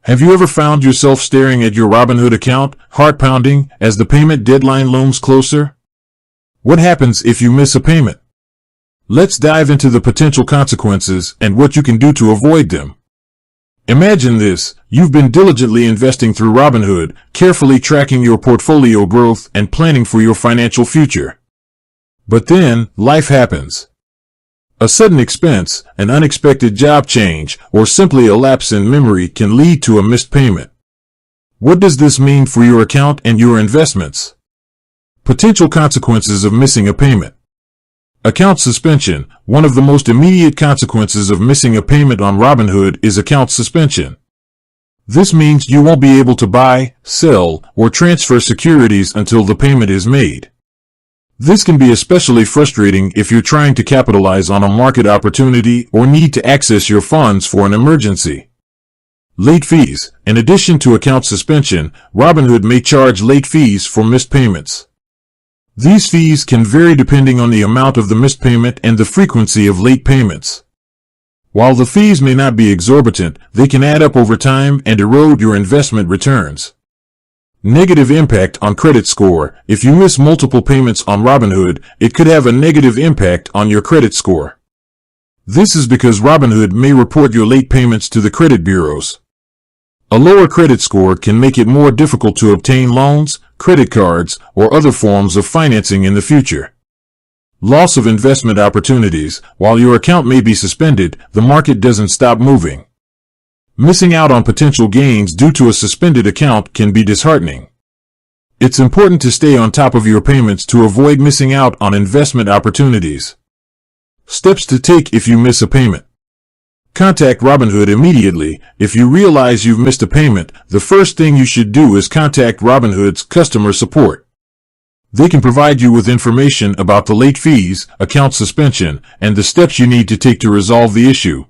Have you ever found yourself staring at your Robinhood account, heart pounding, as the payment deadline looms closer? What happens if you miss a payment? Let's dive into the potential consequences and what you can do to avoid them. Imagine this: you've been diligently investing through Robinhood, carefully tracking your portfolio growth and planning for your financial future. But then, life happens. A sudden expense, an unexpected job change, or simply a lapse in memory can lead to a missed payment. What does this mean for your account and your investments? Potential consequences of missing a payment. Account suspension. One of the most immediate consequences of missing a payment on Robinhood is account suspension. This means you won't be able to buy, sell, or transfer securities until the payment is made. This can be especially frustrating if you're trying to capitalize on a market opportunity or need to access your funds for an emergency. Late fees. In addition to account suspension, Robinhood may charge late fees for missed payments. These fees can vary depending on the amount of the missed payment and the frequency of late payments. While the fees may not be exorbitant, they can add up over time and erode your investment returns. Negative impact on credit score. If you miss multiple payments on Robinhood, it could have a negative impact on your credit score. This is because Robinhood may report your late payments to the credit bureaus. A lower credit score can make it more difficult to obtain loans, credit cards, or other forms of financing in the future. Loss of investment opportunities. While your account may be suspended, the market doesn't stop moving. Missing out on potential gains due to a suspended account can be disheartening. It's important to stay on top of your payments to avoid missing out on investment opportunities. Steps to take if you miss a payment. Contact Robinhood immediately. If you realize you've missed a payment, the first thing you should do is contact Robinhood's customer support. They can provide you with information about the late fees, account suspension, and the steps you need to take to resolve the issue.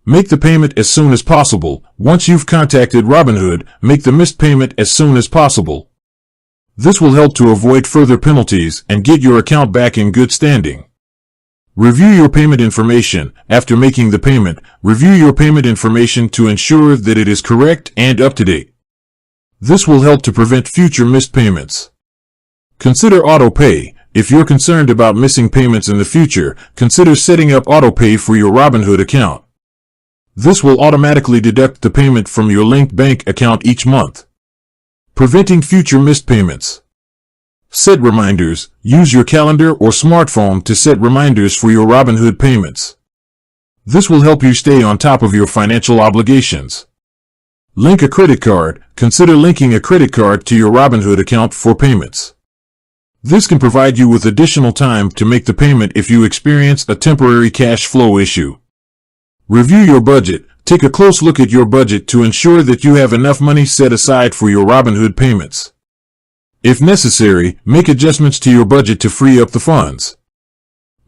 Make the payment as soon as possible. Once you've contacted Robinhood, make the missed payment as soon as possible. This will help to avoid further penalties and get your account back in good standing. Review your payment information. After making the payment, review your payment information to ensure that it is correct and up to date. This will help to prevent future missed payments. Consider auto pay. If you're concerned about missing payments in the future, consider setting up auto pay for your Robinhood account. This will automatically deduct the payment from your linked bank account each month. Preventing future missed payments. Set reminders. Use your calendar or smartphone to set reminders for your Robinhood payments. This will help you stay on top of your financial obligations. Link a credit card. Consider linking a credit card to your Robinhood account for payments. This can provide you with additional time to make the payment if you experience a temporary cash flow issue. Review your budget. Take a close look at your budget to ensure that you have enough money set aside for your Robinhood payments. If necessary, make adjustments to your budget to free up the funds.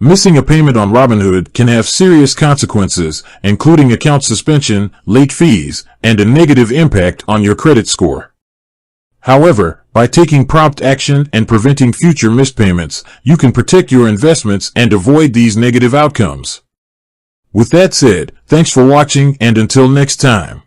Missing a payment on Robinhood can have serious consequences, including account suspension, late fees, and a negative impact on your credit score. However, by taking prompt action and preventing future missed payments, you can protect your investments and avoid these negative outcomes. With that said, thanks for watching, and until next time.